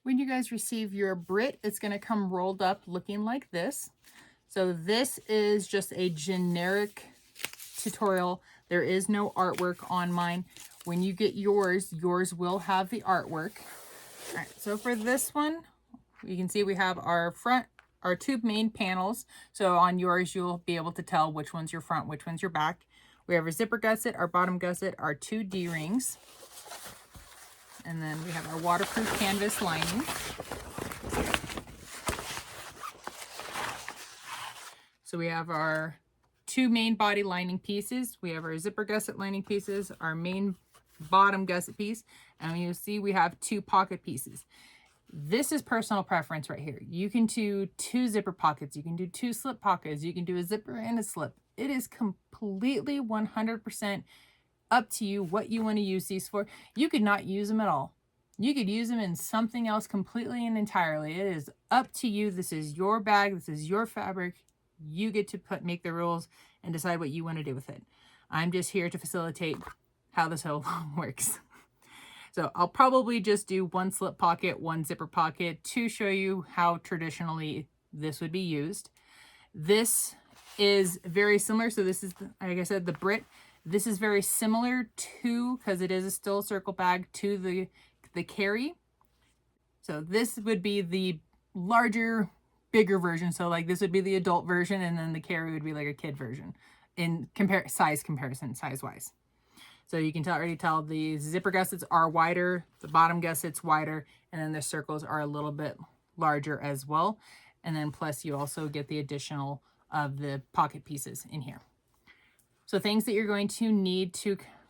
When you guys receive your Brit, it's going to come rolled up looking like this. So this is just a generic tutorial. There is no artwork on mine. When you get yours, yours will have the artwork. All right, so for this one, you can see we have our two main panels. So on yours, you'll be able to tell which one's your front, which one's your back. We have our zipper gusset, our bottom gusset, our two D-rings. And then we have our waterproof canvas lining. So we have our two main body lining pieces. We have our zipper gusset lining pieces, our main bottom gusset piece, and you'll see we have two pocket pieces. This is personal preference right here. You can do two zipper pockets. You can do two slip pockets. You can do a zipper and a slip. It is completely 100% up to you what you want to use these for. You could not use them at all. You could use them in something else completely and entirely. It is up to you. This is your bag. This is your fabric. You get to make the rules and decide what you want to do with it. I'm just here to facilitate how this whole works. So I'll probably just do one slip pocket, one zipper pocket to show you how traditionally this would be used. This is very similar. So this is, like I said, the Brit. This is very similar to, because it is a still circle bag, to the carry. So this would be the larger, bigger version. So like this would be the adult version, and then the carry would be like a kid version in size wise. So you can already tell the zipper gussets are wider, the bottom gussets wider, and then the circles are a little bit larger as well. And then plus you also get the additional of the pocket pieces in here. So things that you're going to need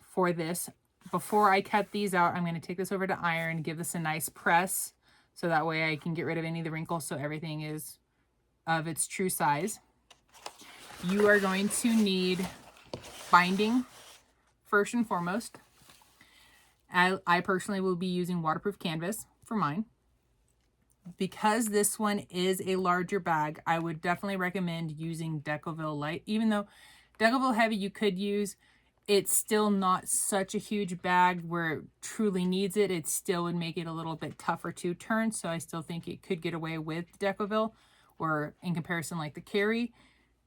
for this, before I cut these out, I'm going to take this over to iron, give this a nice press, so that way I can get rid of any of the wrinkles so everything is of its true size. You are going to need binding first and foremost. I personally will be using waterproof canvas for mine. Because this one is a larger bag, I would definitely recommend using Decoville Light. Even though Decoville Heavy you could use, it's still not such a huge bag where it truly needs it. It still would make it a little bit tougher to turn, so I still think it could get away with Decoville, or in comparison like the carry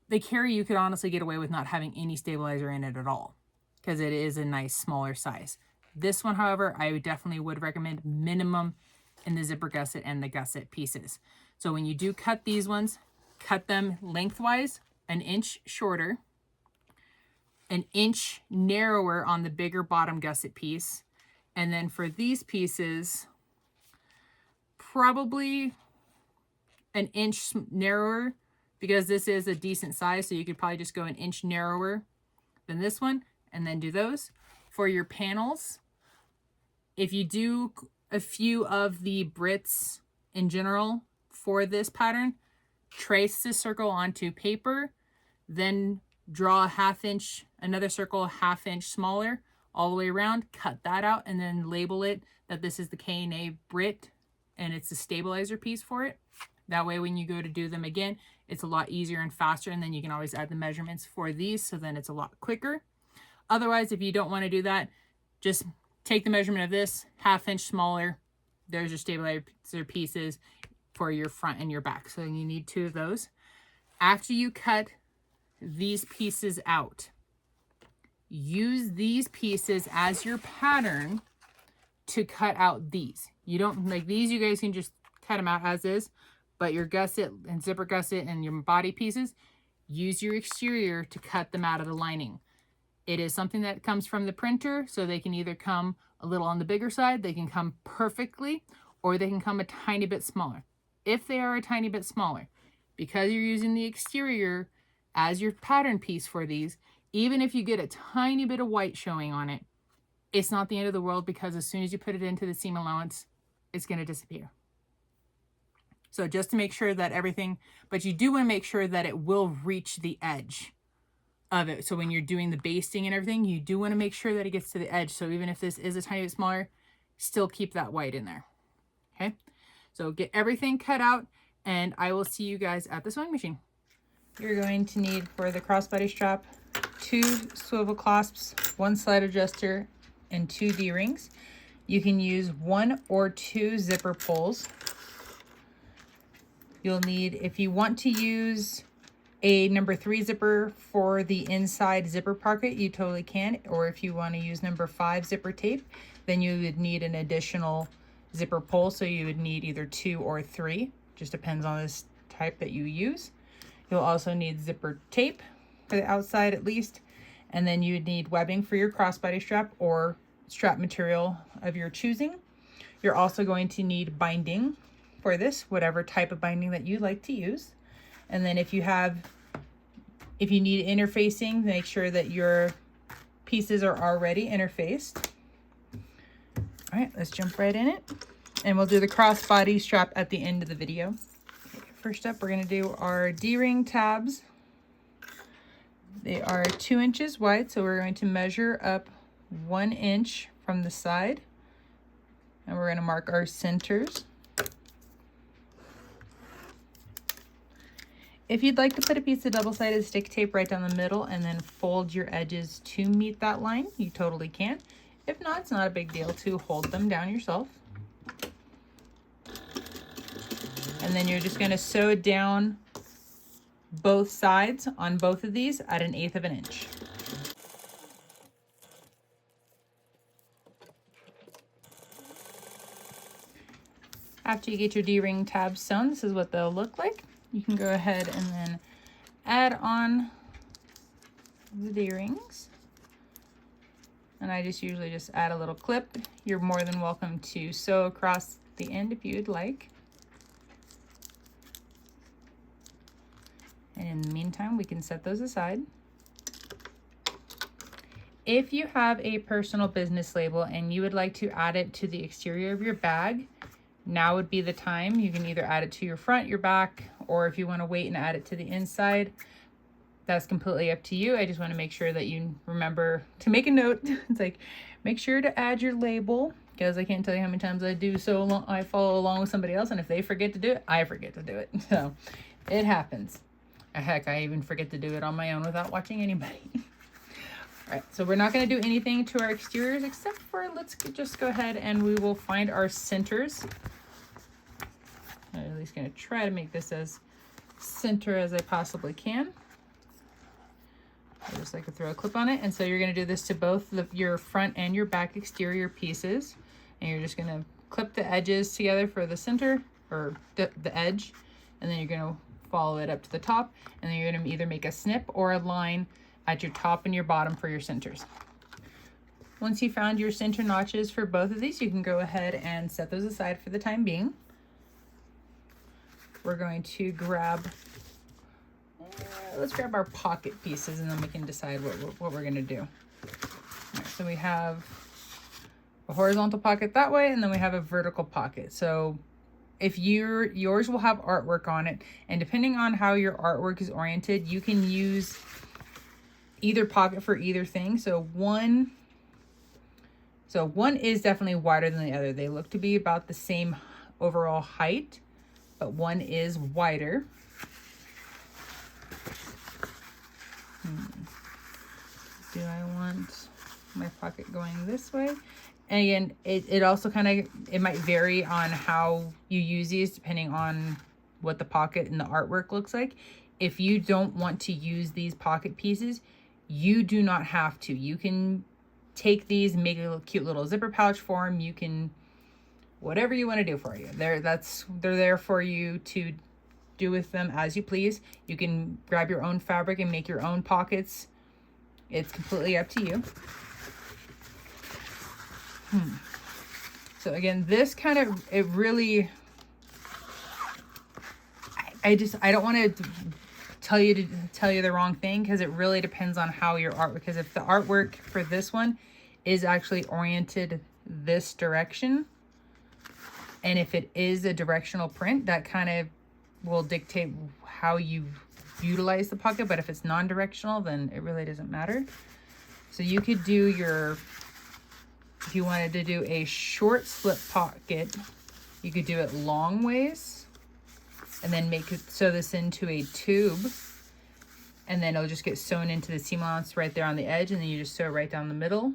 you could honestly get away with not having any stabilizer in it at all, because it is a nice smaller size. This one, however, I definitely would recommend minimum in the zipper gusset and the gusset pieces. So when you do cut these ones, cut them lengthwise 1 inch shorter, 1 inch narrower on the bigger bottom gusset piece, and then for these pieces, probably 1 inch narrower, because this is a decent size, so you could probably just go 1 inch narrower than this one, and then do those. For your panels, if you do a few of the Brits in general for this pattern, trace this circle onto paper, then draw a 1/2 inch, another circle 1/2 inch smaller all the way around, cut that out, and then label it that this is the K&A Brit and it's the stabilizer piece for it. That way when you go to do them again, it's a lot easier and faster, and then you can always add the measurements for these, so then it's a lot quicker. Otherwise, if you don't want to do that, just take the measurement of this, 1/2 inch smaller. There's your stabilizer pieces for your front and your back. So you need 2 of those. After you cut these pieces out, use these pieces as your pattern to cut out these. You don't like these, you guys can just cut them out as is, but your gusset and zipper gusset and your body pieces, use your exterior to cut them out of the lining. It is something that comes from the printer, so they can either come a little on the bigger side, they can come perfectly, or they can come a tiny bit smaller. If they are a tiny bit smaller, because you're using the exterior as your pattern piece for these, even if you get a tiny bit of white showing on it, it's not the end of the world, because as soon as you put it into the seam allowance, it's going to disappear. So just to make sure that everything, but you do want to make sure that it will reach the edge of it. So when you're doing the basting and everything, you do want to make sure that it gets to the edge. So even if this is a tiny bit smaller, still keep that white in there. Okay, so get everything cut out, and I will see you guys at the sewing machine. You're going to need, for the crossbody strap, 2 swivel clasps, 1 slide adjuster, and 2 D-rings. You can use 1 or 2 zipper pulls. You'll need, if you want to use a number 3 zipper for the inside zipper pocket, you totally can. Or if you want to use number 5 zipper tape, then you would need an additional zipper pull. So you would need either 2 or 3, just depends on this type that you use. You'll also need zipper tape for the outside at least. And then you'd need webbing for your crossbody strap or strap material of your choosing. You're also going to need binding for this, whatever type of binding that you like to use. And then if you need interfacing, make sure that your pieces are already interfaced. All right, let's jump right in it. And we'll do the crossbody strap at the end of the video. Okay, first up, we're gonna do our D-ring tabs. They are 2 inches wide, so we're going to measure up 1 inch from the side. And we're gonna mark our centers. If you'd like to put a piece of double-sided stick tape right down the middle and then fold your edges to meet that line, you totally can. If not, it's not a big deal to hold them down yourself. And then you're just going to sew down both sides on both of these at 1/8 of an inch. After you get your D-ring tabs sewn, this is what they'll look like. You can go ahead and then add on the D-rings. And I just usually just add a little clip. You're more than welcome to sew across the end if you'd like. And in the meantime, we can set those aside. If you have a personal business label and you would like to add it to the exterior of your bag, now would be the time. You can either add it to your front, your back, or if you want to wait and add it to the inside, that's completely up to you. I just want to make sure that you remember to make a note. It's like, make sure to add your label, because I can't tell you how many times I follow along with somebody else, and if they forget to do it, I forget to do it. So it happens. Heck, I even forget to do it on my own without watching anybody. All right, so we're not going to do anything to our exteriors except for, let's just go ahead and we will find our centers. I'm at least going to try to make this as center as I possibly can. I just like to throw a clip on it. And so you're going to do this to both your front and your back exterior pieces. And you're just going to clip the edges together for the center, or the edge. And then you're going to follow it up to the top. And then you're going to either make a snip or a line at your top and your bottom for your centers. Once you found your center notches for both of these, you can go ahead and set those aside for the time being. We're going to grab, let's grab our pocket pieces and then we can decide what we're gonna do. All right, so we have a horizontal pocket that way, and then we have a vertical pocket. So if yours will have artwork on it, and depending on how your artwork is oriented, you can use either pocket for either thing. So one is definitely wider than the other. They look to be about the same overall height, but one is wider. Do I want my pocket going this way? And again, it also it might vary on how you use these depending on what the pocket and the artwork looks like. If you don't want to use these pocket pieces, you do not have to. You can take these and make a cute little zipper pouch for them. You can, whatever you want to do for you. They're there for you to do with them as you please. You can grab your own fabric and make your own pockets. It's completely up to you. So again, this it really, I don't want to tell you the wrong thing, because it really depends on how your art, because if the artwork for this one is actually oriented this direction, and if it is a directional print, that kind of will dictate how you utilize the pocket. But if it's non-directional, then it really doesn't matter. So you could do if you wanted to do a short slip pocket, you could do it long ways and then sew this into a tube, and then it'll just get sewn into the seam allowance right there on the edge, and then you just sew right down the middle.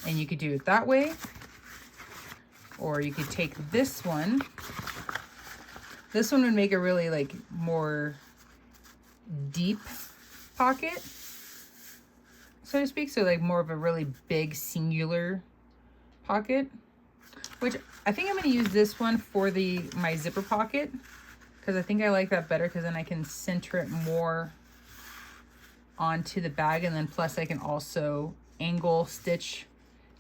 And you could do it that way, Or you could take this one. This one would make a really like more deep pocket, so to speak. So like more of a really big singular pocket, which I think I'm going to use this one for my zipper pocket, because I think I like that better, because then I can center it more onto the bag, and then plus I can also angle stitch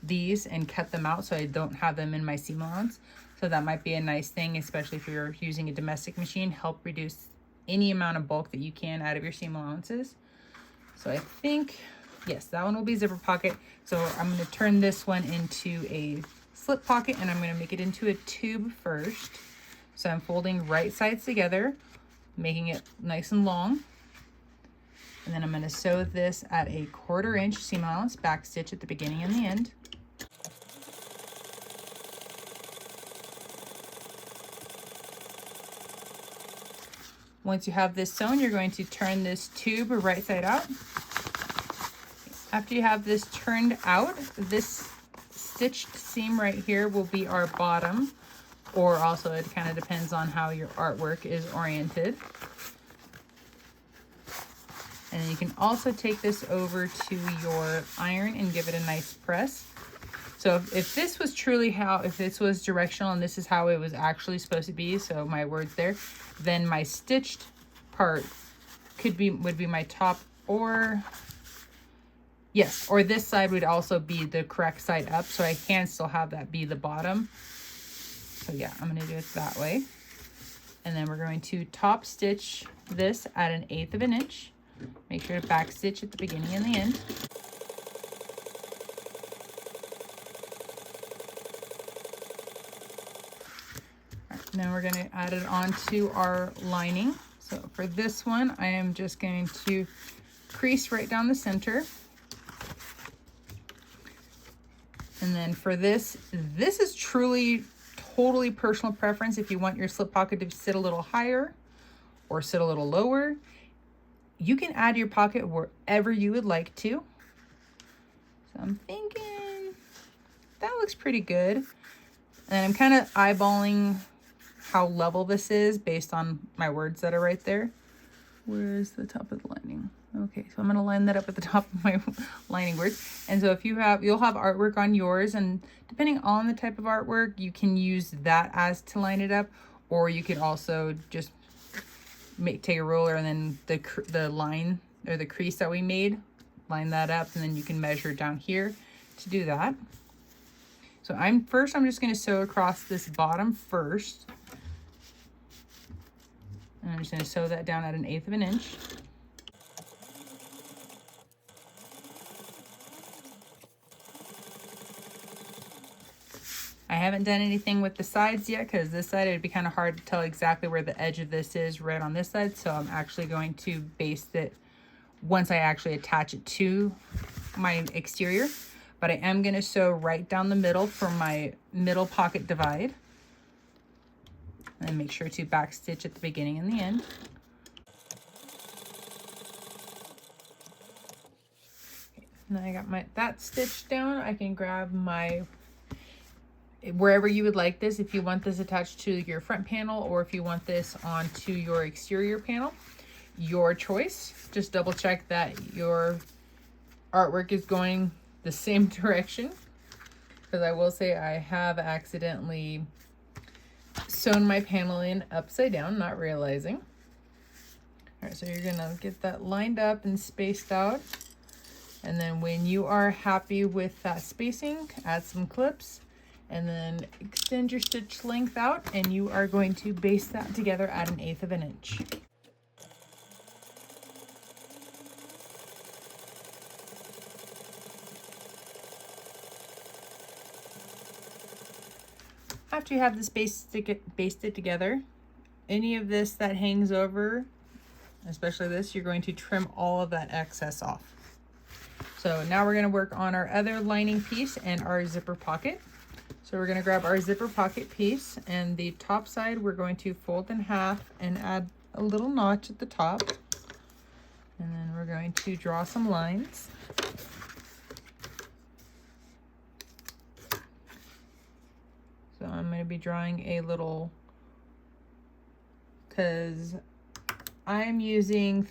these and cut them out so I don't have them in my seam allowance. So that might be a nice thing, especially if you're using a domestic machine, help reduce any amount of bulk that you can out of your seam allowances. So I think, yes, that one will be zipper pocket. So I'm going to turn this one into a slip pocket, and I'm going to make it into a tube first. So I'm folding right sides together, making it nice and long. And then I'm going to sew this at a 1/4 inch seam allowance back stitch at the beginning and the end. Once you have this sewn, you're going to turn this tube right side out. After you have this turned out, this stitched seam right here will be our bottom, or also it kind of depends on how your artwork is oriented. And then you can also take this over to your iron and give it a nice press. So if this was truly if this was directional and this is how it was actually supposed to be, so my words there, then my stitched part would be my top, or yes, or this side would also be the correct side up, so I can still have that be the bottom. So yeah, I'm going to do it that way. And then we're going to top stitch this at 1/8 of an inch. Make sure to back stitch at the beginning and the end. Now we're going to add it onto our lining. So for this one, I am just going to crease right down the center. And then for this is truly totally personal preference. If you want your slip pocket to sit a little higher or sit a little lower, you can add your pocket wherever you would like to. So I'm thinking that looks pretty good. And I'm kind of eyeballing how level this is based on my words that are right there. Where's the top of the lining? Okay, so I'm going to line that up at the top of my lining words. And so if you'll have artwork on yours, and depending on the type of artwork, you can use that as to line it up, or you could also just take a ruler and then the line or the crease that we made, line that up, and then you can measure down here to do that. So I'm just going to sew across this bottom first. And I'm just going to sew that down at 1/8 of an inch. I haven't done anything with the sides yet, because this side it would be kind of hard to tell exactly where the edge of this is right on this side. So I'm actually going to baste it once I actually attach it to my exterior. But I am going to sew right down the middle for my middle pocket divide. And make sure to back stitch at the beginning and the end. Now I got that stitched down. I can grab wherever you would like this, if you want this attached to your front panel or if you want this onto your exterior panel, your choice. Just double check that your artwork is going the same direction, because I will say I have accidentally sewn my panel in upside down, not realizing. All right, so you're gonna get that lined up and spaced out, and then when you are happy with that spacing, add some clips and then extend your stitch length out, and you are going to baste that together at 1/8 of an inch. After you have this basted together, any of this that hangs over, especially this, you're going to trim all of that excess off. So now we're going to work on our other lining piece and our zipper pocket. So we're going to grab our zipper pocket piece, and the top side we're going to fold in half and add a little notch at the top. And then we're going to draw some lines. So to be drawing a little, because I'm using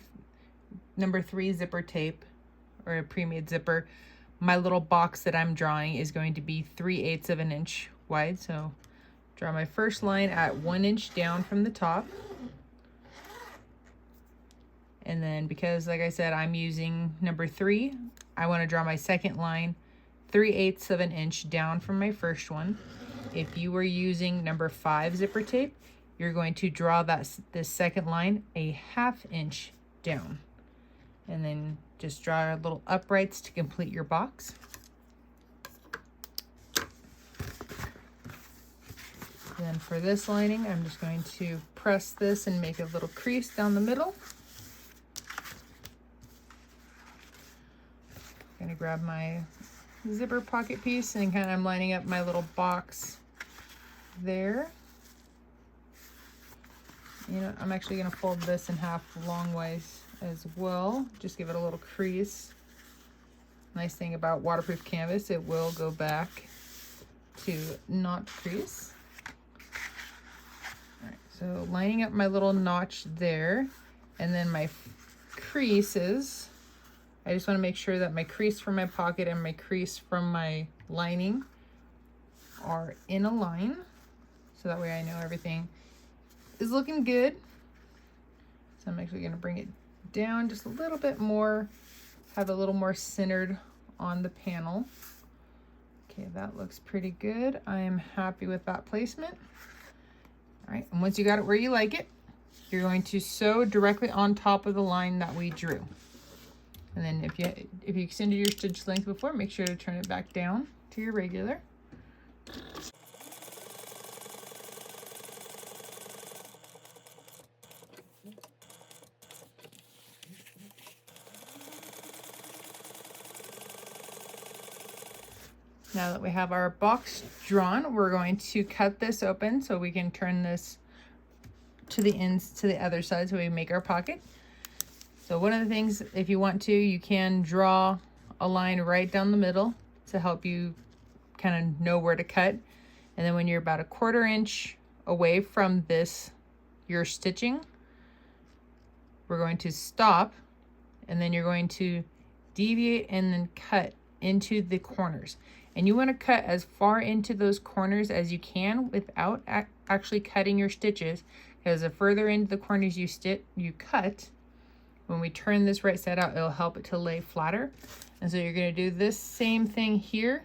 number 3 zipper tape, or a pre-made zipper. My little box that I'm drawing is going to be 3/8 of an inch wide. So draw my first line at 1 inch down from the top. And then because, like I said, I'm using number 3, I want to draw my second line 3/8 of an inch down from my first one. If you were using number 5 zipper tape, you're going to draw this second line a 1/2 inch down. And then just draw little uprights to complete your box. Then for this lining, I'm just going to press this and make a little crease down the middle. I'm gonna grab my zipper pocket piece and kind of I'm lining up my little box there. You know, I'm actually gonna fold this in half long ways as well. Just give it a little crease. Nice thing about waterproof canvas, it will go back to not crease. All right, so lining up my little notch there, and then my creases. I just want to make sure that my crease from my pocket and my crease from my lining are in a line, so that way I know everything is looking good. So I'm actually going to bring it down just a little bit more, have a little more centered on the panel. Okay, that looks pretty good. I am happy with that placement. All right, and once you got it where you like it, you're going to sew directly on top of the line that we drew. And then if you extended your stitch length before, make sure to turn it back down to your regular. Now that we have our box drawn, we're going to cut this open so we can turn this to the ends to the other side so we make our pocket. So one of the things, if you want to, you can draw a line right down the middle to help you kind of know where to cut. And then when you're about 1/4 inch away from this, your stitching, we're going to stop, and then you're going to deviate and then cut into the corners. And you want to cut as far into those corners as you can without actually cutting your stitches, because the further into the corners you cut, when we turn this right side out, it'll help it to lay flatter. And so you're going to do this same thing here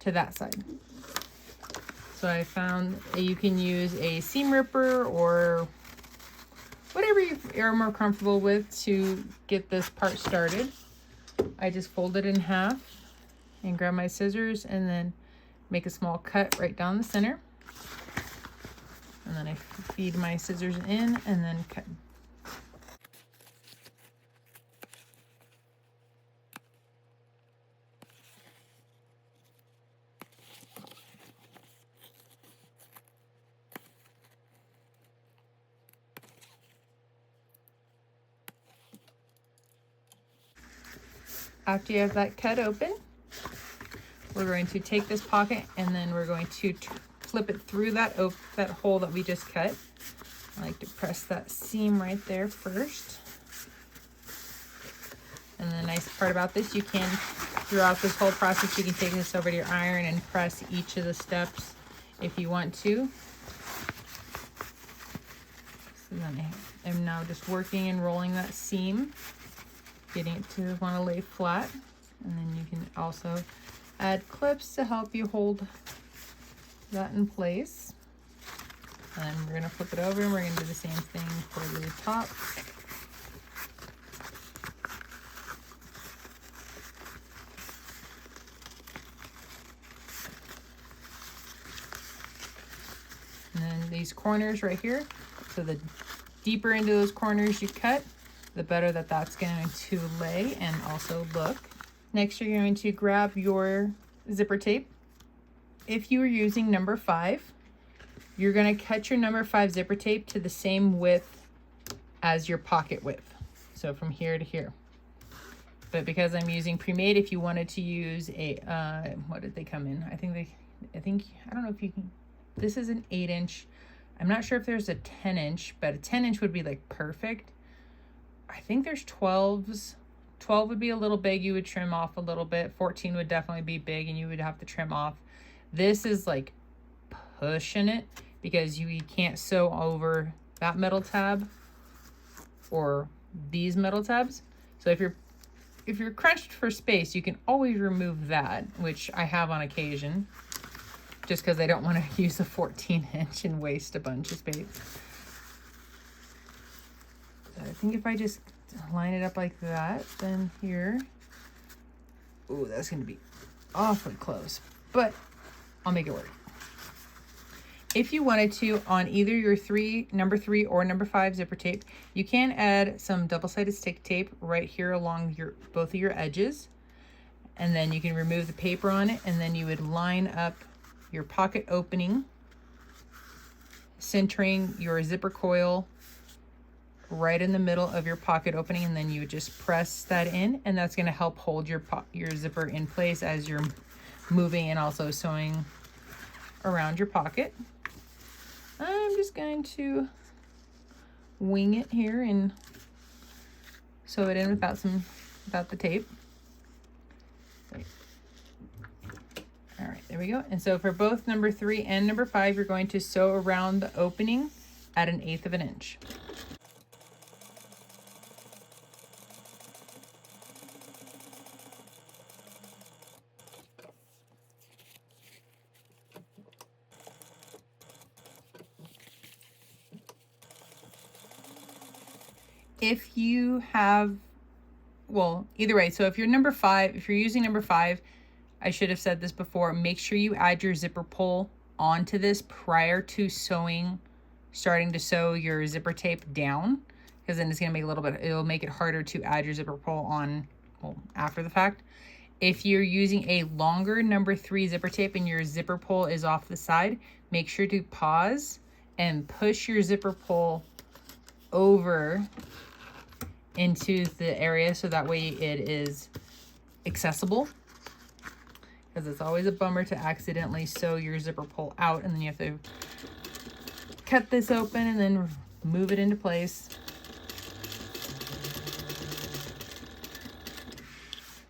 to that side. So I found you can use a seam ripper or whatever you are more comfortable with to get this part started. I just fold it in half and grab my scissors and then make a small cut right down the center. And then I feed my scissors in and then cut. After you have that cut open, we're going to take this pocket and then we're going to flip it through that hole that we just cut. I like to press that seam right there first. And the nice part about this, you can, throughout this whole process, you can take this over to your iron and press each of the steps if you want to. So then I'm now just working and rolling that seam, getting it to want to lay flat. And then you can also add clips to help you hold that in place. And then we're going to flip it over and we're going to do the same thing for the top. And then these corners right here, so the deeper into those corners you cut, the better that that's going to lay and also look. Next, you're going to grab your zipper tape. If you are using number 5, you're going to cut your number 5 zipper tape to the same width as your pocket width. So from here to here. But because I'm using pre-made, if you wanted to use a, what did they come in? I don't know if you can, This is an 8-inch. I'm not sure if there's a 10-inch, but a 10-inch would be like perfect. I think there's 12s. 12 would be a little big. You would trim off a little bit. 14 would definitely be big and you would have to trim off. This is like pushing it because you can't sew over that metal tab or these metal tabs. So if you're crunched for space, you can always remove that, which I have on occasion, just because I don't want to use a 14-inch and waste a bunch of space. So I think if I just line it up like that, then here, oh, that's going to be awfully close, but I'll make it work. If you wanted to, on either your number 3 or number 5 zipper tape, you can add some double-sided stick tape right here along both of your edges. And then you can remove the paper on it, and then you would line up your pocket opening, centering your zipper coil right in the middle of your pocket opening, and then you would just press that in, and that's going to help hold your zipper in place as you're moving and also sewing around your pocket. I'm just going to wing it here and sew it in without the tape. All right, there we go. And so for both number 3 and number 5, you're going to sew around the opening at 1/8 of an inch. If you have, well, either way, so if you're number 5, if you're using number 5, I should have said this before, make sure you add your zipper pull onto this prior to starting to sew your zipper tape down, because then it's going to make it'll make it harder to add your zipper pull on, well, after the fact. If you're using a longer number 3 zipper tape and your zipper pull is off the side, make sure to pause and push your zipper pull over into the area so that way it is accessible, because it's always a bummer to accidentally sew your zipper pull out and then you have to cut this open and then move it into place.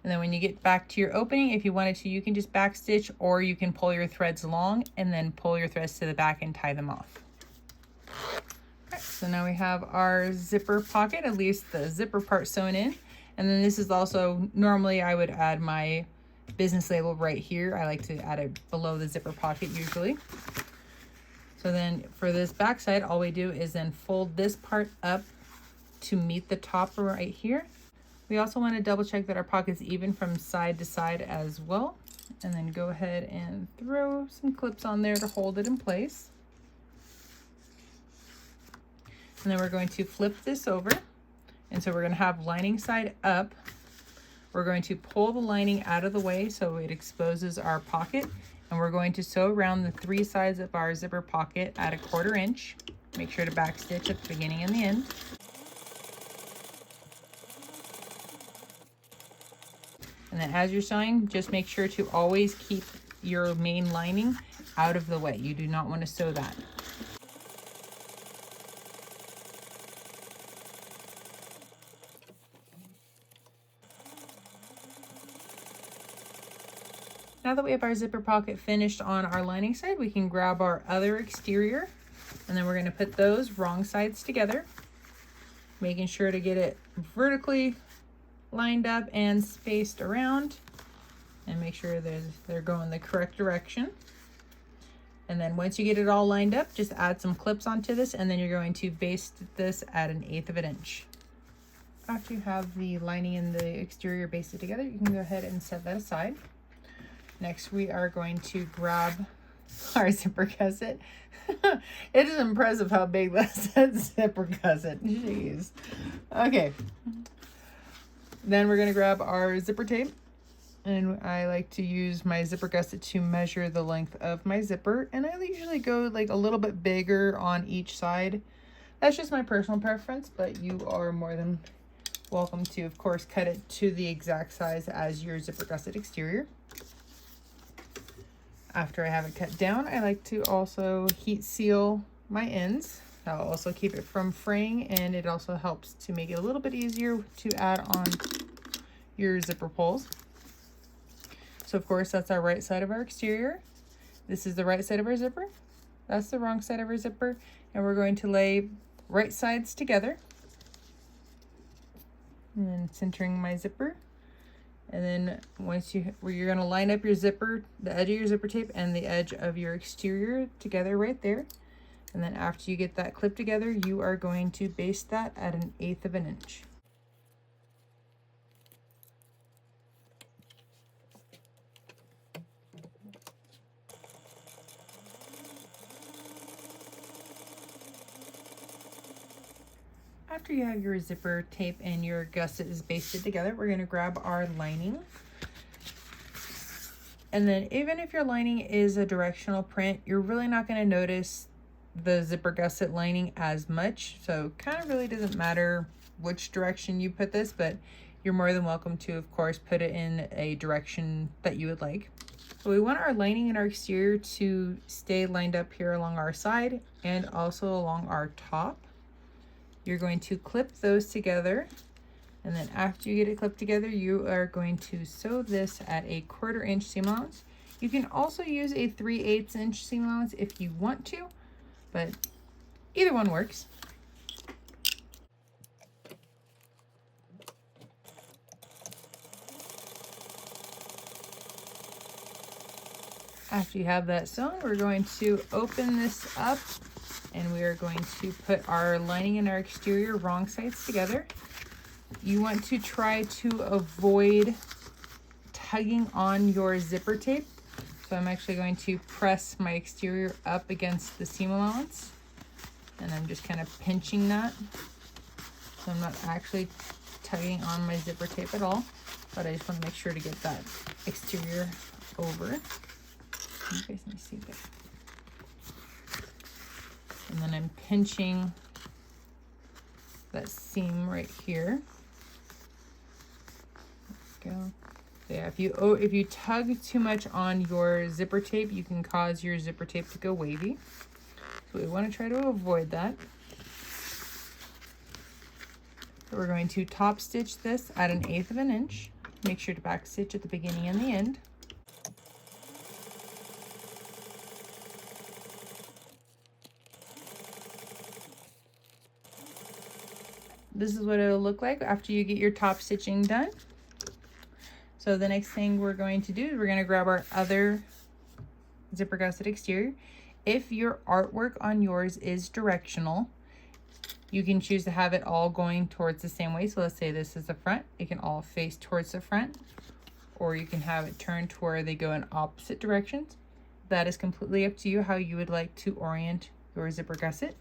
And then when you get back to your opening, if you wanted to, you can just back stitch, or you can pull your threads along and then pull your threads to the back and tie them off. So now we have our zipper pocket, at least the zipper part sewn in. And then this is also, normally I would add my business label right here. I like to add it below the zipper pocket usually. So then for this back side, all we do is then fold this part up to meet the top right here. We also want to double check that our pocket's even from side to side as well. And then go ahead and throw some clips on there to hold it in place. And then we're going to flip this over. And so we're going to have lining side up. We're going to pull the lining out of the way so it exposes our pocket. And we're going to sew around the 3 sides of our zipper pocket at 1/4 inch. Make sure to back stitch at the beginning and the end. And then as you're sewing, just make sure to always keep your main lining out of the way. You do not want to sew that. Now that we have our zipper pocket finished on our lining side, we can grab our other exterior, and then we're going to put those wrong sides together, making sure to get it vertically lined up and spaced around, and make sure they're going the correct direction. And then once you get it all lined up, just add some clips onto this, and then you're going to baste this at 1/8 of an inch. After you have the lining and the exterior basted together, you can go ahead and set that aside. Next, we are going to grab our zipper gusset. It is impressive how big that zipper gusset. Jeez. Okay. Then we're going to grab our zipper tape. And I like to use my zipper gusset to measure the length of my zipper. And I usually go like a little bit bigger on each side. That's just my personal preference, but you are more than welcome to, of course, cut it to the exact size as your zipper gusset exterior. After I have it cut down, I like to also heat seal my ends. That'll also keep it from fraying, and it also helps to make it a little bit easier to add on your zipper pulls. So of course, that's our right side of our exterior. This is the right side of our zipper. That's the wrong side of our zipper. And we're going to lay right sides together. And then centering my zipper. And then once you're going to line up your zipper, the edge of your zipper tape and the edge of your exterior together right there. And then after you get that clipped together, you are going to baste that at 1/8 of an inch. After you have your zipper tape and your gusset is basted together, we're going to grab our lining. And then even if your lining is a directional print, you're really not going to notice the zipper gusset lining as much. So kind of really doesn't matter which direction you put this, but you're more than welcome to, of course, put it in a direction that you would like. So we want our lining and our exterior to stay lined up here along our side and also along our top. You're going to clip those together, and then after you get it clipped together, you are going to sew this at a 1/4 inch seam allowance. You can also use a 3/8 inch seam allowance if you want to, but either one works. After you have that sewn, we're going to open this up, and we are going to put our lining and our exterior wrong sides together. You want to try to avoid tugging on your zipper tape. So I'm actually going to press my exterior up against the seam allowance, and I'm just kind of pinching that. So I'm not actually tugging on my zipper tape at all, but I just want to make sure to get that exterior over. You guys can see that. And then I'm pinching that seam right here. There we go. So yeah, if you tug too much on your zipper tape, you can cause your zipper tape to go wavy. So we want to try to avoid that. So we're going to top stitch this at 1/8 of an inch. Make sure to back stitch at the beginning and the end. This is what it'll look like after you get your top stitching done. So the next thing we're going to do is we're going to grab our other zipper gusset exterior. If your artwork on yours is directional, you can choose to have it all going towards the same way. So let's say this is the front. It can all face towards the front, or you can have it turned to where they go in opposite directions. That is completely up to you how you would like to orient your zipper gusset.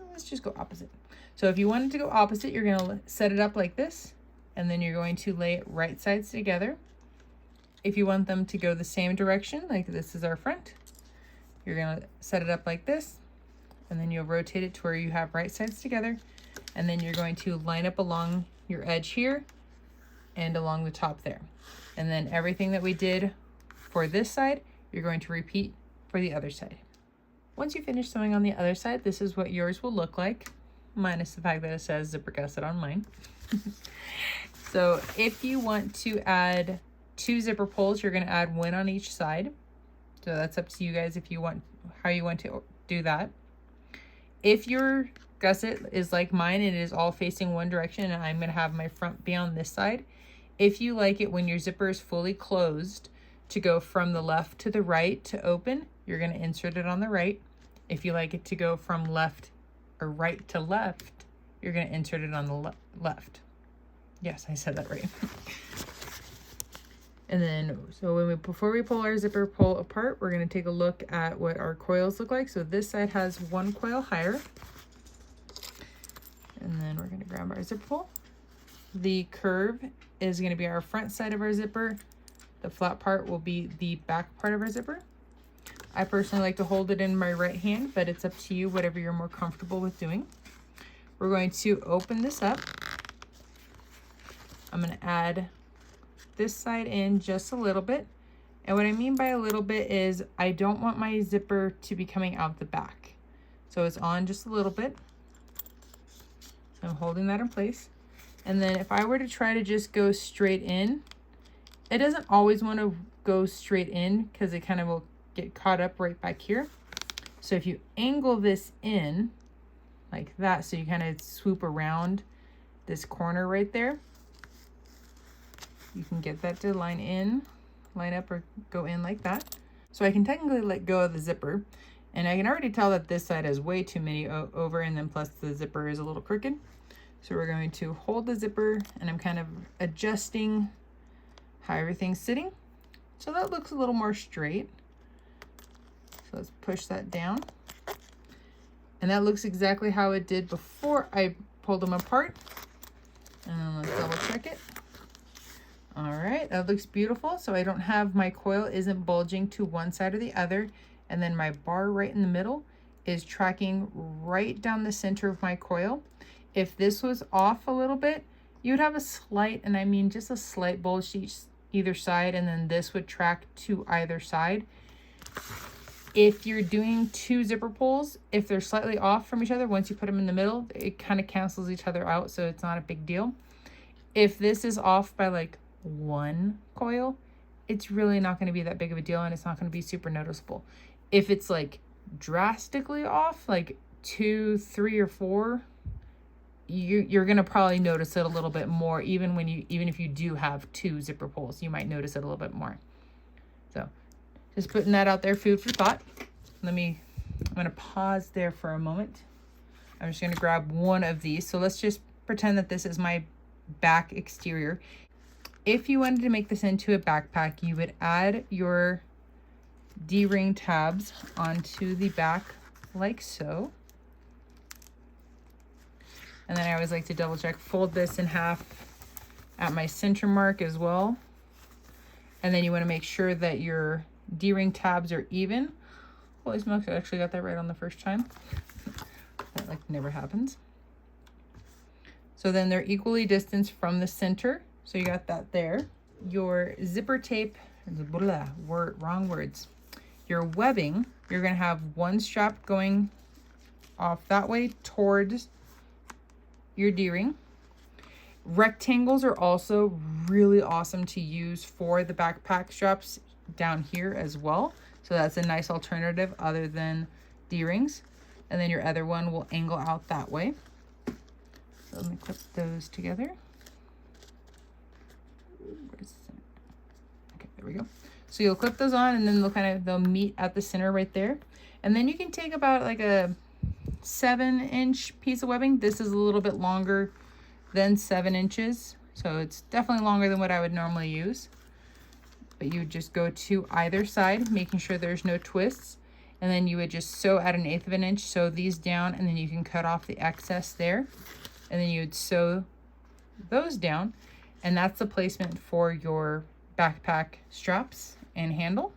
Let's just go opposite. So if you want it to go opposite, you're going to set it up like this, and then you're going to lay it right sides together. If you want them to go the same direction, like this is our front, you're going to set it up like this, and then you'll rotate it to where you have right sides together, and then you're going to line up along your edge here and along the top there. And then everything that we did for this side, you're going to repeat for the other side. Once you finish sewing on the other side, this is what yours will look like, minus the fact that it says zipper gusset on mine. So if you want to add 2 zipper pulls, you're going to add 1 on each side. So that's up to you guys if you want, how you want to do that. If your gusset is like mine and it is all facing one direction, and I'm going to have my front be on this side, if you like it when your zipper is fully closed to go from the left to the right to open, you're going to insert it on the right. If you like it to go from left or right to left, you're going to insert it on the left. Yes, I said that right. And then, so before we pull our zipper pull apart, we're going to take a look at what our coils look like. So this side has 1 coil higher. And then we're going to grab our zipper pull. The curve is going to be our front side of our zipper. The flat part will be the back part of our zipper. I personally like to hold it in my right hand, but it's up to you, whatever you're more comfortable with doing. We're going to open this up. I'm going to add this side in just a little bit, And what I mean by a little bit is I don't want my zipper to be coming out the back. So it's on just a little bit. So I'm holding that in place. And then if I were to try to just go straight in, it doesn't always want to go straight in because it kind of will get caught up right back here. So if you angle this in like that, so you kind of swoop around this corner right there, you can get that to line up or go in like that. So I can technically let go of the zipper, and I can already tell that this side has way too many over, and then plus the zipper is a little crooked. So we're going to hold the zipper, and I'm kind of adjusting how everything's sitting. So that looks a little more straight. So let's push that down. And that looks exactly how it did before I pulled them apart. And let's double check it. All right, that looks beautiful. So I don't have, my coil isn't bulging to one side or the other. And then my bar right in the middle is tracking right down the center of my coil. If this was off a little bit, you would have a slight, and I mean just a slight bulge to either side, and then this would track to either side. If you're doing two zipper pulls, if they're slightly off from each other, once you put them in the middle, it kind of cancels each other out, so it's not a big deal. If this is off by like one coil, it's really not going to be that big of a deal, and it's not going to be super noticeable. If it's like drastically off, like 2, 3, or 4, you're going to probably notice it a little bit more. Even if you do have two zipper pulls, you might notice it a little bit more. So just putting that out there, food for thought. I'm going to pause there for a moment. I'm just going to grab one of these. So let's just pretend that this is my back exterior. If you wanted to make this into a backpack, you would add your D-ring tabs onto the back like so. And then I always like to double check, fold this in half at my center mark as well. And then you want to make sure that your D-ring tabs are even. Holy smokes, I actually got that right on the first time. That like never happens. So then they're equally distanced from the center. So you got that there. Your zipper tape, wrong words. Your webbing, you're gonna have one strap going off that way towards your D-ring. Rectangles are also really awesome to use for the backpack straps down here as well. So that's a nice alternative other than D-rings. And then your other one will angle out that way. So let me clip those together. Okay, there we go. So you'll clip those on, and then they'll meet at the center right there. And then you can take about like a 7-inch piece of webbing. This is a little bit longer than 7 inches, so it's definitely longer than what I would normally use. But you would just go to either side, making sure there's no twists, and then you would just sew at 1/8 of an inch, sew these down, and then you can cut off the excess there, and then you would sew those down, and that's the placement for your backpack straps and handle.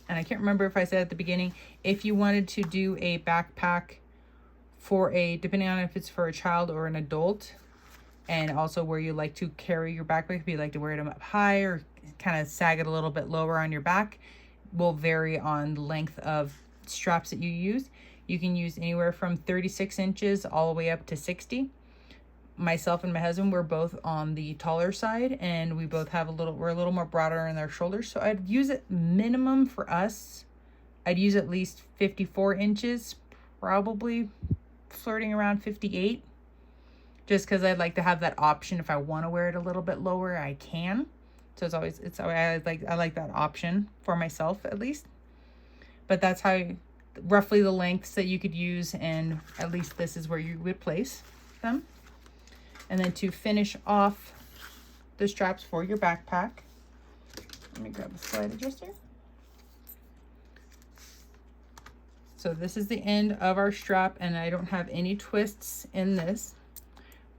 And I can't remember if I said at the beginning, if you wanted to do a backpack for depending on if it's for a child or an adult, and also where you like to carry your backpack, if you like to wear them up high or kind of sag it a little bit lower on your back, will vary on the length of straps that you use. You can use anywhere from 36 inches all the way up to 60. Myself and my husband, we're both on the taller side, and we both have we're a little more broader in our shoulders. So I'd use it minimum for us. I'd use at least 54 inches, probably flirting around 58, just because I'd like to have that option. If I want to wear it a little bit lower, I can. So I like that option for myself at least. But that's how roughly the lengths that you could use, and at least this is where you would place them. And then to finish off the straps for your backpack, let me grab a slide adjuster. So this is the end of our strap, and I don't have any twists in this.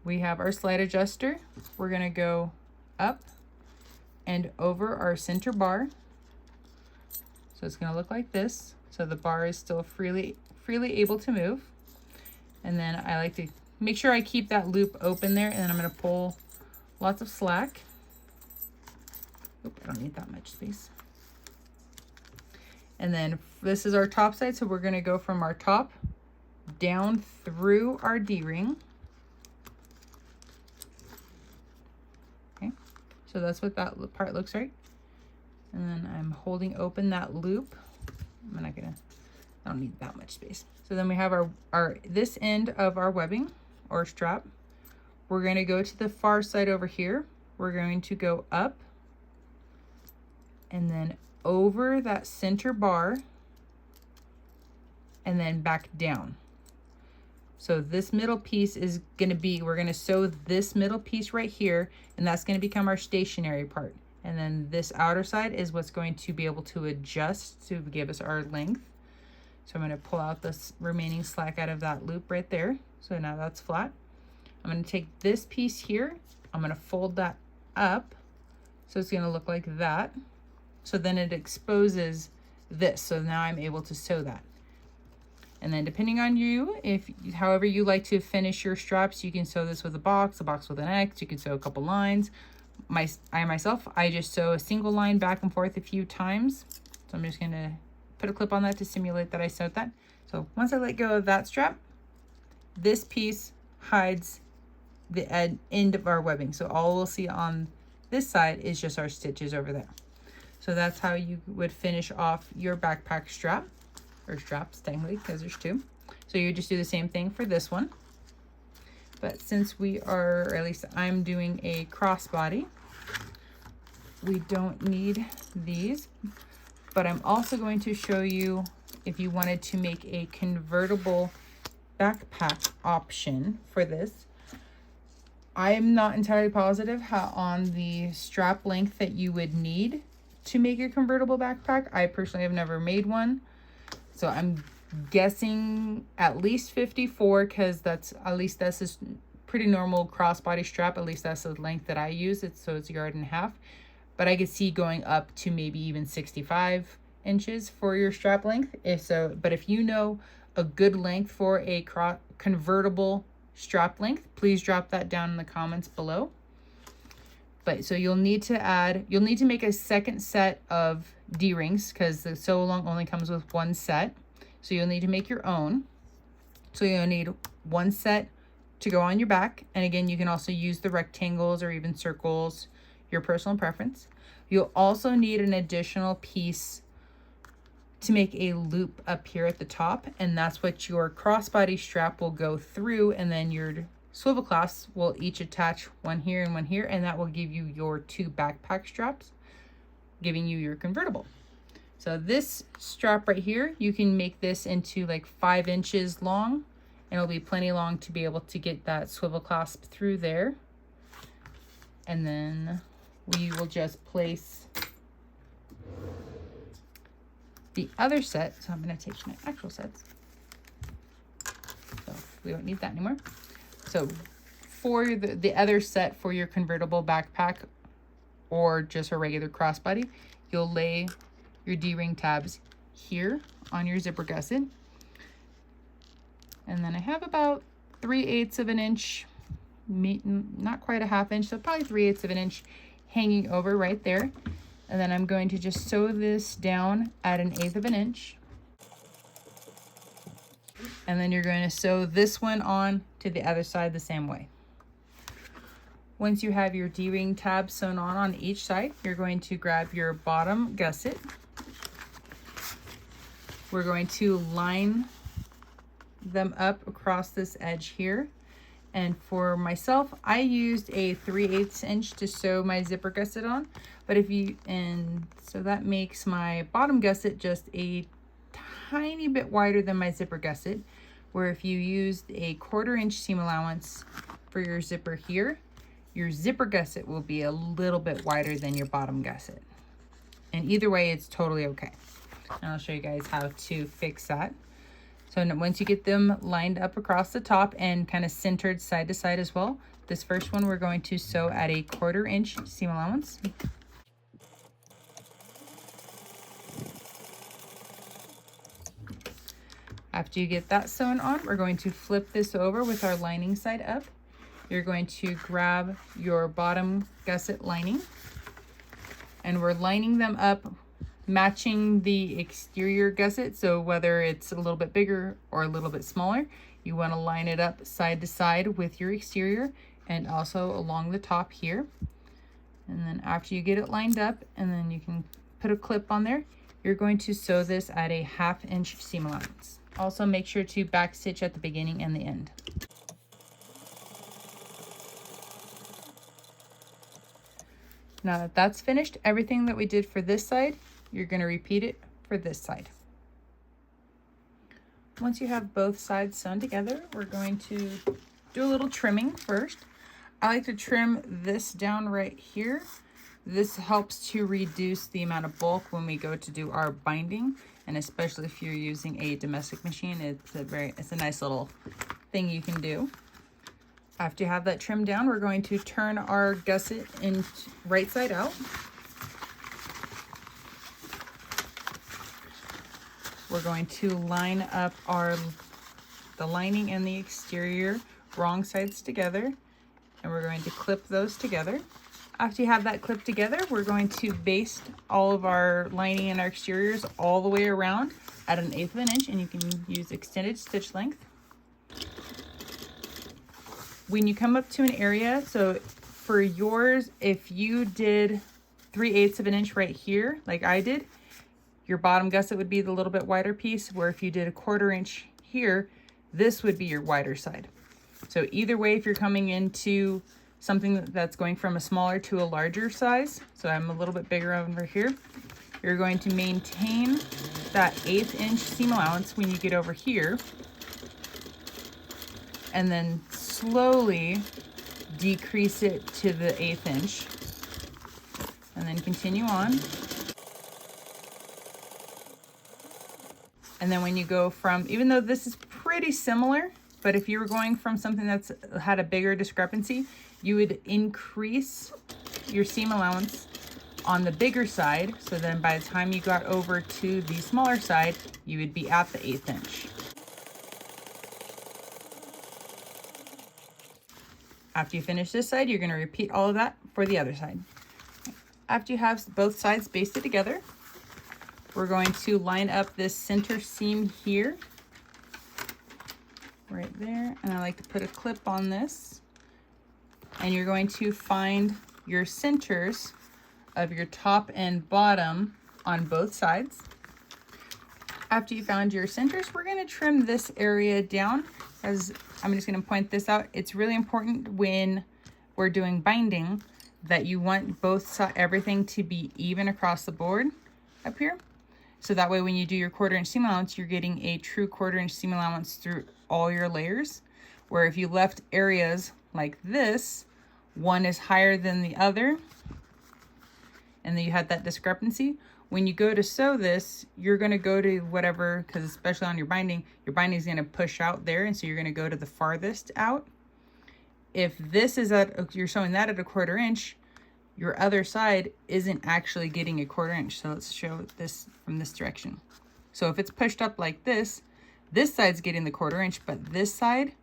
We have our slide adjuster. We're gonna go up and over our center bar. So it's gonna look like this. So the bar is still freely able to move. And then I like to make sure I keep that loop open there, and then I'm going to pull lots of slack. Oop, I don't need that much space. And then this is our top side, so we're going to go from our top down through our D-ring. Okay, so that's what that part looks like. And then I'm holding open that loop. I don't need that much space. So then we have our this end of our webbing or strap. We're going to go to the far side over here. We're going to go up and then over that center bar and then back down. So this middle piece is going to be, we're going to sew this middle piece right here, and that's going to become our stationary part. And then this outer side is what's going to be able to adjust to give us our length. So I'm going to pull out this remaining slack out of that loop right there. So now that's flat. I'm going to take this piece here, I'm going to fold that up so it's going to look like that. So then it exposes this. So now I'm able to sew that. And then depending on you, however you like to finish your straps, you can sew this with a box with an X. You can sew a couple lines. I just sew a single line back and forth a few times. So I'm just going to put a clip on that to simulate that I sewed that. So once I let go of that strap, this piece hides the end of our webbing. So all we'll see on this side is just our stitches over there. So that's how you would finish off your backpack strap, or straps technically, because there's two. So you just do the same thing for this one. But since we are, or at least I'm doing a crossbody, we don't need these. But I'm also going to show you if you wanted to make a convertible backpack option for this. I'm not entirely positive how on the strap length that you would need to make a convertible backpack. I personally have never made one. So I'm guessing at least 54, because that's a pretty normal crossbody strap. At least that's the length that I use. So it's a yard and a half. But I could see going up to maybe even 65 inches for your strap length. But if you know a good length for a convertible strap length, please drop that down in the comments below. But so you'll need to make a second set of D-rings, because the sew along only comes with one set. So you'll need to make your own. So you'll need one set to go on your back. And again, you can also use the rectangles or even circles, your personal preference. You'll also need an additional piece to make a loop up here at the top, and that's what your crossbody strap will go through, and then your swivel clasps will each attach one here, and that will give you your two backpack straps, giving you your convertible. So this strap right here, you can make this into like 5 inches long, and it'll be plenty long to be able to get that swivel clasp through there. And then we will just place the other set. So I'm going to take my actual sets. So we don't need that anymore. So for the other set for your convertible backpack or just a regular crossbody, you'll lay your D-ring tabs here on your zipper gusset. And then I have about 3/8 of an inch, not quite a half inch, so probably 3/8 of an inch hanging over right there. And then I'm going to just sew this down at 1/8 of an inch. And then you're going to sew this one on to the other side the same way. Once you have your D-ring tabs sewn on each side, you're going to grab your bottom gusset. We're going to line them up across this edge here. And for myself, I used a 3/8 inch to sew my zipper gusset on. But so that makes my bottom gusset just a tiny bit wider than my zipper gusset, where if you used a 1/4 inch seam allowance for your zipper here, your zipper gusset will be a little bit wider than your bottom gusset. And either way, it's totally okay. And I'll show you guys how to fix that. So once you get them lined up across the top and kind of centered side to side as well, this first one we're going to sew at a 1/4 inch seam allowance. After you get that sewn on, we're going to flip this over with our lining side up. You're going to grab your bottom gusset lining, and we're lining them up matching the exterior gusset. So whether it's a little bit bigger or a little bit smaller, you want to line it up side to side with your exterior and also along the top here. And then after you get it lined up, and then you can put a clip on there, you're going to sew this at a 1/2 inch seam allowance. Also make sure to back stitch at the beginning and the end. Now that that's finished, everything that we did for this side, you're going to repeat it for this side. Once you have both sides sewn together, we're going to do a little trimming first. I like to trim this down right here. This helps to reduce the amount of bulk when we go to do our binding, and especially if you're using a domestic machine, it's a nice little thing you can do. After you have that trimmed down, we're going to turn our gusset in right side out. We're going to line up the lining and the exterior wrong sides together, and we're going to clip those together. After you have that clipped together, we're going to baste all of our lining and our exteriors all the way around at 1/8 of an inch, and you can use extended stitch length. When you come up to an area, so for yours, if you did 3/8 of an inch right here, like I did, your bottom gusset would be the little bit wider piece, where if you did 1/4 inch here, this would be your wider side. So either way, if you're coming into something that's going from a smaller to a larger size, so I'm a little bit bigger over here, you're going to maintain that 1/8 inch seam allowance when you get over here, and then slowly decrease it to the 1/8 inch, and then continue on. And then when you go from, even though this is pretty similar, but if you were going from something that's had a bigger discrepancy, you would increase your seam allowance on the bigger side. So then by the time you got over to the smaller side, you would be at the 1/8 inch. After you finish this side, you're going to repeat all of that for the other side. After you have both sides basted together, we're going to line up this center seam here, right there, and I like to put a clip on this, and you're going to find your centers of your top and bottom on both sides. After you found your centers, we're going to trim this area down, as I'm just going to point this out. It's really important when we're doing binding that you want everything to be even across the board up here. So that way when you do your 1/4 inch seam allowance, you're getting a true 1/4 inch seam allowance through all your layers. Where if you left areas like this, one is higher than the other, and then you had that discrepancy, when you go to sew this, you're going to go to whatever, because especially on your binding is going to push out there, and so you're going to go to the farthest out. If this is you're sewing that at a 1/4 inch, your other side isn't actually getting a 1/4 inch. So let's show this from this direction. So if it's pushed up like this side's getting the 1/4 inch, but this side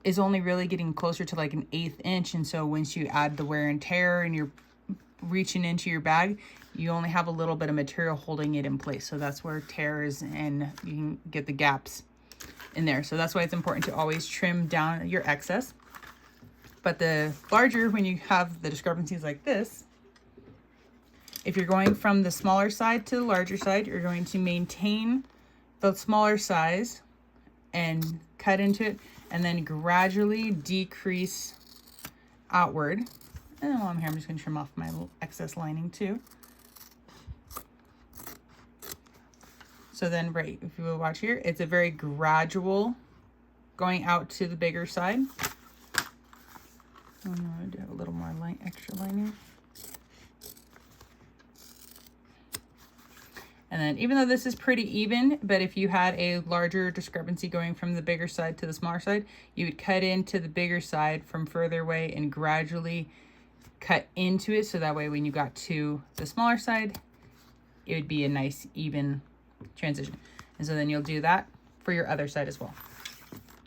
is only really getting closer to like 1/8 inch. And so once you add the wear and tear and you're reaching into your bag, you only have a little bit of material holding it in place. So that's where tears and you can get the gaps in there. So that's why it's important to always trim down your excess. But the larger, when you have the discrepancies like this, if you're going from the smaller side to the larger side, you're going to maintain the smaller size and cut into it, and then gradually decrease outward. And then while I'm here, I'm just going to trim off my little excess lining too. So then, right, if you will watch here, it's a very gradual going out to the bigger side. I'm going to do a little more extra lining. And then even though this is pretty even, but if you had a larger discrepancy going from the bigger side to the smaller side, you would cut into the bigger side from further away and gradually cut into it. So that way when you got to the smaller side, it would be a nice even transition. And so then you'll do that for your other side as well.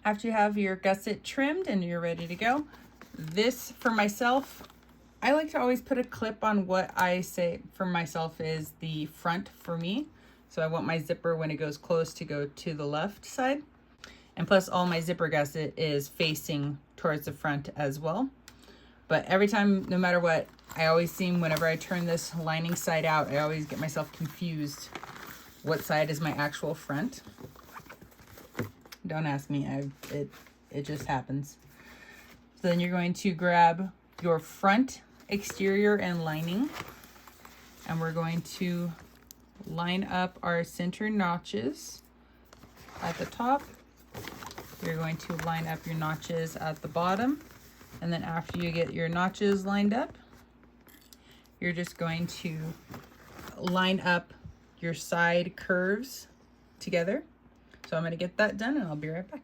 After you have your gusset trimmed and you're ready to go, this for myself, I like to always put a clip on what I say for myself is the front for me. So I want my zipper when it goes close to go to the left side. And plus all my zipper gusset is facing towards the front as well. But every time, no matter what, I always seem whenever I turn this lining side out, I always get myself confused what side is my actual front. Don't ask me, it just happens. So then you're going to grab your front exterior and lining, and we're going to line up our center notches at the top. You're going to line up your notches at the bottom, and then after you get your notches lined up, you're just going to line up your side curves together. So I'm going to get that done and I'll be right back.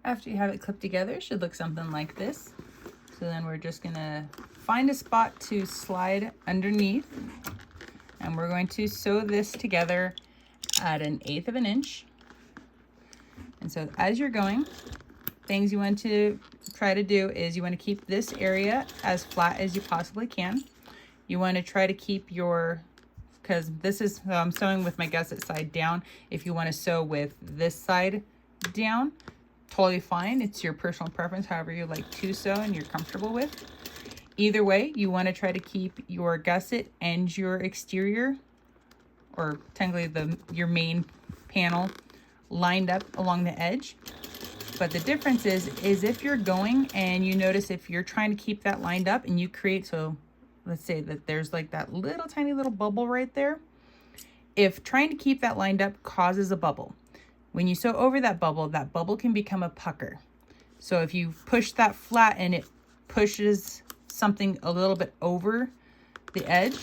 After you have it clipped together, it should look something like this. So then we're just going to find a spot to slide underneath, and we're going to sew this together at 1/8 of an inch. And so as you're going, things you want to try to do is you want to keep this area as flat as you possibly can. You want to try to keep your, because this is, I'm sewing with my gusset side down. If you want to sew with this side down, totally fine. It's your personal preference, however you like to sew and you're comfortable with. Either way, you want to try to keep your gusset and your exterior, or technically your main panel, lined up along the edge. But the difference is if you're going and you notice if you're trying to keep that lined up and you create, so let's say that there's like that little tiny little bubble right there. If trying to keep that lined up causes a bubble, when you sew over that bubble can become a pucker. So if you push that flat and it pushes something a little bit over the edge,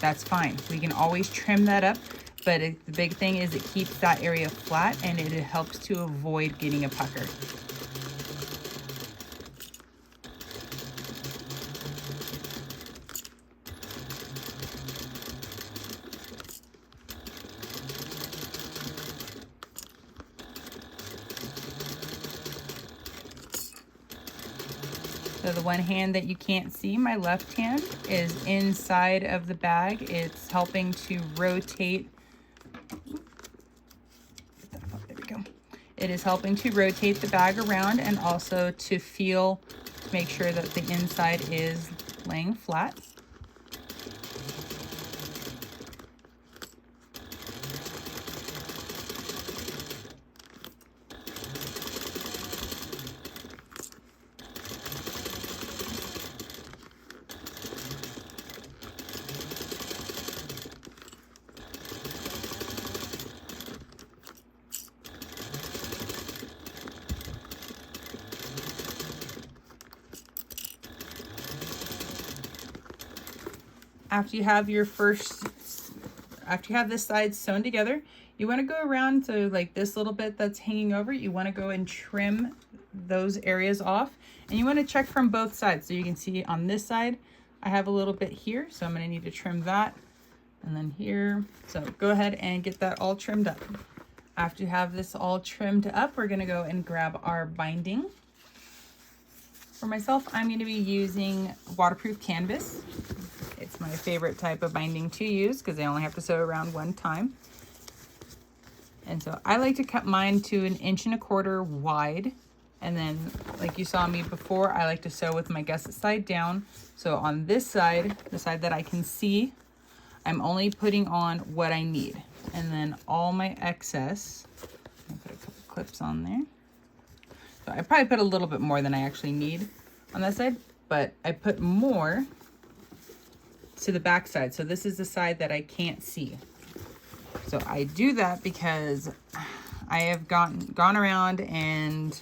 that's fine. We can always trim that up, but the big thing is it keeps that area flat and it helps to avoid getting a pucker. So the one hand that you can't see, my left hand, is inside of the bag. It's helping to rotate. There we go. It is helping to rotate the bag around and also to feel, make sure that the inside is laying flat. After you have this side sewn together, you want to go around to like this little bit that's hanging over. You want to go and trim those areas off, and you want to check from both sides. So you can see on this side, I have a little bit here, so I'm going to need to trim that, and then here. So go ahead and get that all trimmed up. After you have this all trimmed up, we're going to go and grab our binding. For myself, I'm going to be using waterproof canvas. It's my favorite type of binding to use because I only have to sew around one time. And so I like to cut mine to 1.25 inches wide. And then, like you saw me before, I like to sew with my gusset side down. So on this side, the side that I can see, I'm only putting on what I need. And then all my excess, I'll put a couple clips on there. So I probably put a little bit more than I actually need on that side, but I put more to the back side. So this is the side that I can't see. So I do that because I have gone around and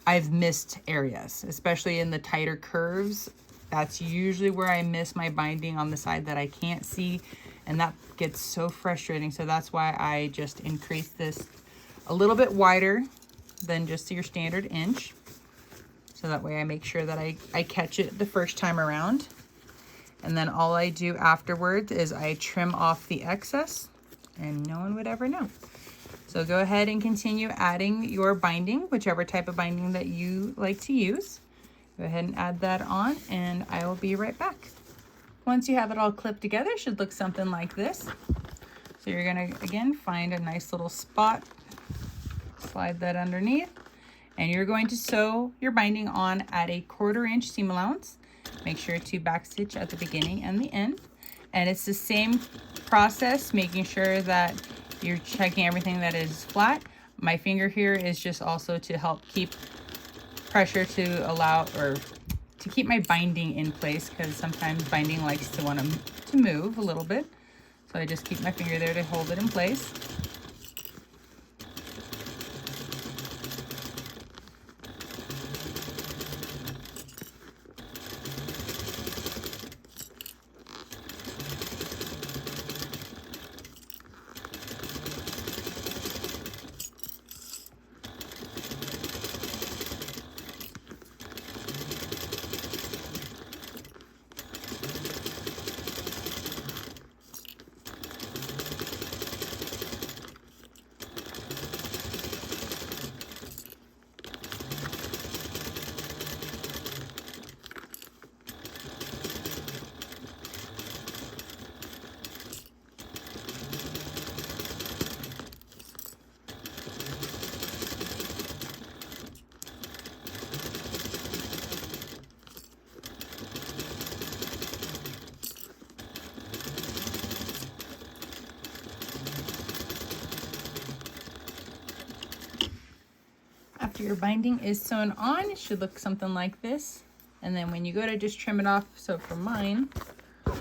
I've missed areas, especially in the tighter curves. That's usually where I miss my binding, on the side that I can't see, and that gets so frustrating. So that's why I just increase this a little bit wider than just your standard inch. So that way I make sure that I catch it the first time around. And then all I do afterwards is I trim off the excess, and no one would ever know. So go ahead and continue adding your binding, whichever type of binding that you like to use. Go ahead and add that on and I will be right back. Once you have it all clipped together, it should look something like this. So you're gonna, again, find a nice little spot, slide that underneath, and you're going to sew your binding on at a 1/4 inch seam allowance. Make sure to backstitch at the beginning and the end. And it's the same process, making sure that you're checking everything that is flat. My finger here is just also to help keep pressure to allow, or to keep my binding in place, because sometimes binding likes to want to move a little bit. So I just keep my finger there to hold it in place. After your binding is sewn on, it should look something like this. And then when you go to just trim it off, so for mine, I'll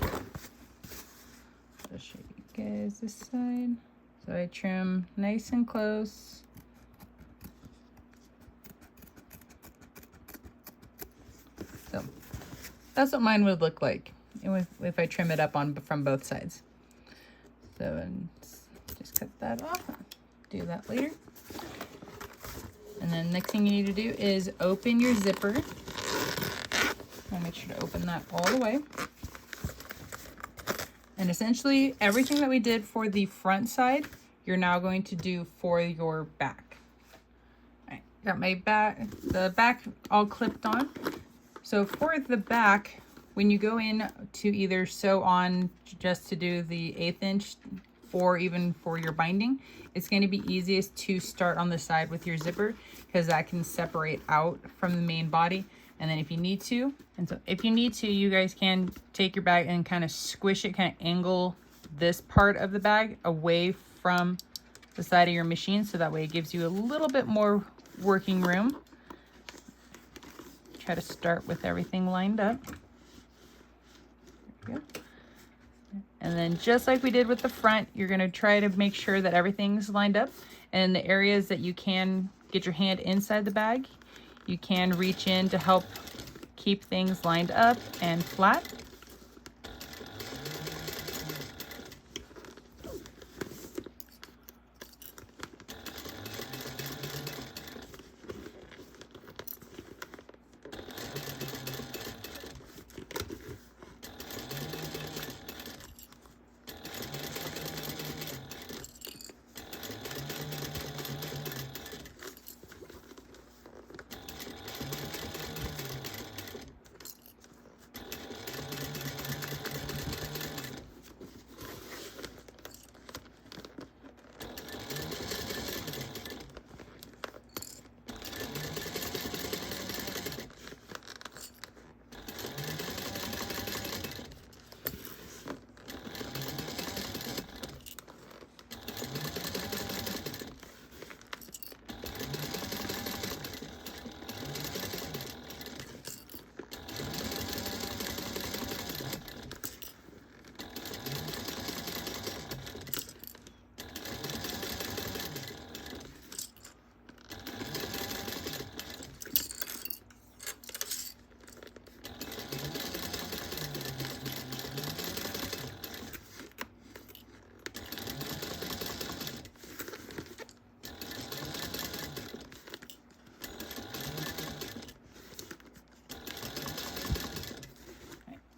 show you guys this side. So I trim nice and close. So that's what mine would look like if I trim it up from both sides. So just cut that off. Do that later. And then next thing you need to do is open your zipper. I'll make sure to open that all the way. And essentially everything that we did for the front side, you're now going to do for your back. All right, got my the back all clipped on. So for the back, when you go in to either sew on just to do the 1/8 inch or even for your binding, it's going to be easiest to start on the side with your zipper, because that can separate out from the main body. And then if you need to, you guys can take your bag and kind of squish it, kind of angle this part of the bag away from the side of your machine, so that way it gives you a little bit more working room. Try to start with everything lined up. There we go. And then just like we did with the front, you're going to try to make sure that everything's lined up. And the areas that you can get your hand inside the bag, you can reach in to help keep things lined up and flat.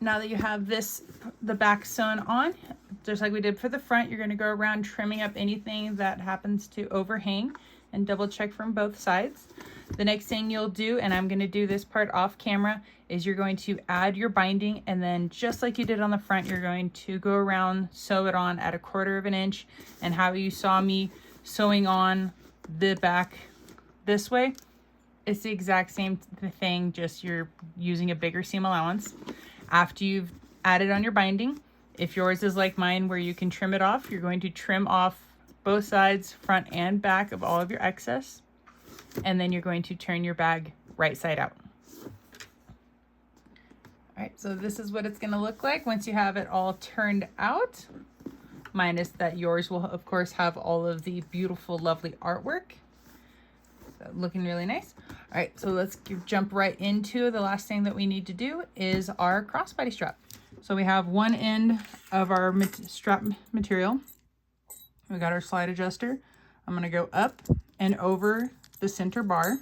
Now that you have the back sewn on, just like we did for the front, you're going to go around trimming up anything that happens to overhang and double check from both sides. The next thing you'll do, and I'm going to do this part off camera, is you're going to add your binding, and then just like you did on the front, you're going to go around, sew it on at 1/4 of an inch, and how you saw me sewing on the back this way, it's the exact same thing, just you're using a bigger seam allowance. After you've added on your binding, if yours is like mine where you can trim it off, you're going to trim off both sides, front and back, of all of your excess. And then you're going to turn your bag right side out. All right, so this is what it's gonna look like once you have it all turned out. Minus that yours will, of course, have all of the beautiful, lovely artwork. So looking really nice. All right, so let's jump right into the last thing that we need to do is our crossbody strap. So we have one end of our strap material. We got our slide adjuster. I'm gonna go up and over the center bar.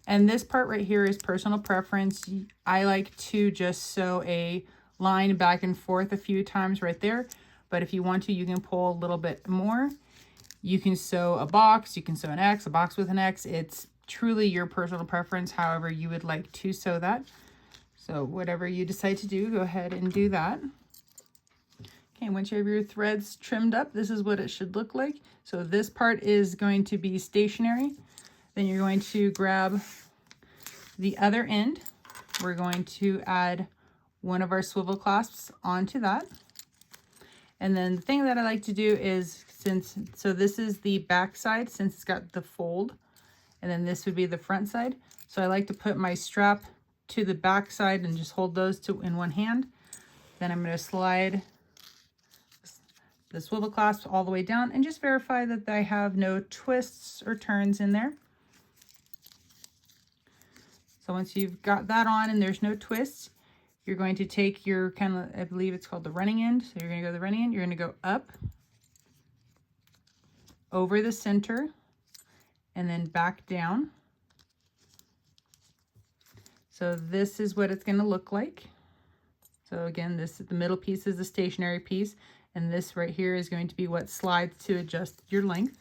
And this part right here is personal preference. I like to just sew a line back and forth a few times right there. But if you want to, you can pull a little bit more. You can sew a box, you can sew an X, a box with an X. It's truly your personal preference, however you would like to sew that. So whatever you decide to do, go ahead and do that. Okay, once you have your threads trimmed up, this is what it should look like. So this part is going to be stationary. Then you're going to grab the other end. We're going to add one of our swivel clasps onto that. And then the thing that I like to do is, so this is the back side, since it's got the fold, and then this would be the front side. So I like to put my strap to the back side and just hold those two in one hand. Then I'm going to slide the swivel clasp all the way down and just verify that I have no twists or turns in there. So once you've got that on and there's no twists, you're going to take your kind of, I believe it's called the running end. So you're going to go to the running end, you're going to go up, over the center, and then back down. So this is what it's going to look like. So again, the middle piece is the stationary piece, and this right here is going to be what slides to adjust your length.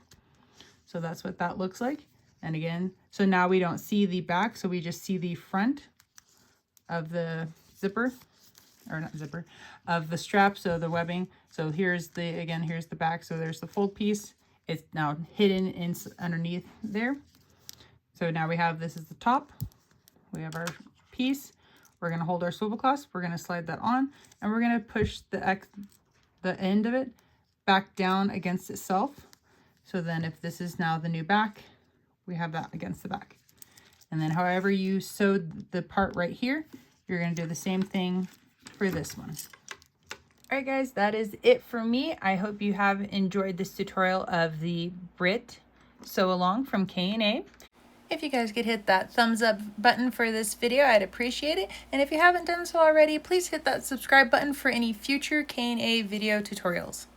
So that's what that looks like. And again, so now we don't see the back, so we just see the front of the zipper, or not zipper, of the strap, so the webbing. So here's here's the back, so there's the fold piece. It's now hidden underneath there. So now we have, this is the top. We have our piece. We're going to hold our swivel clasp. We're going to slide that on, and we're going to push the end of it back down against itself. So then if this is now the new back, we have that against the back. And then however you sewed the part right here, you're going to do the same thing for this one. All right, guys, that is it for me. I hope you have enjoyed this tutorial of the Britt Sew Along from K&A. If you guys could hit that thumbs up button for this video, I'd appreciate it. And if you haven't done so already, please hit that subscribe button for any future K&A video tutorials.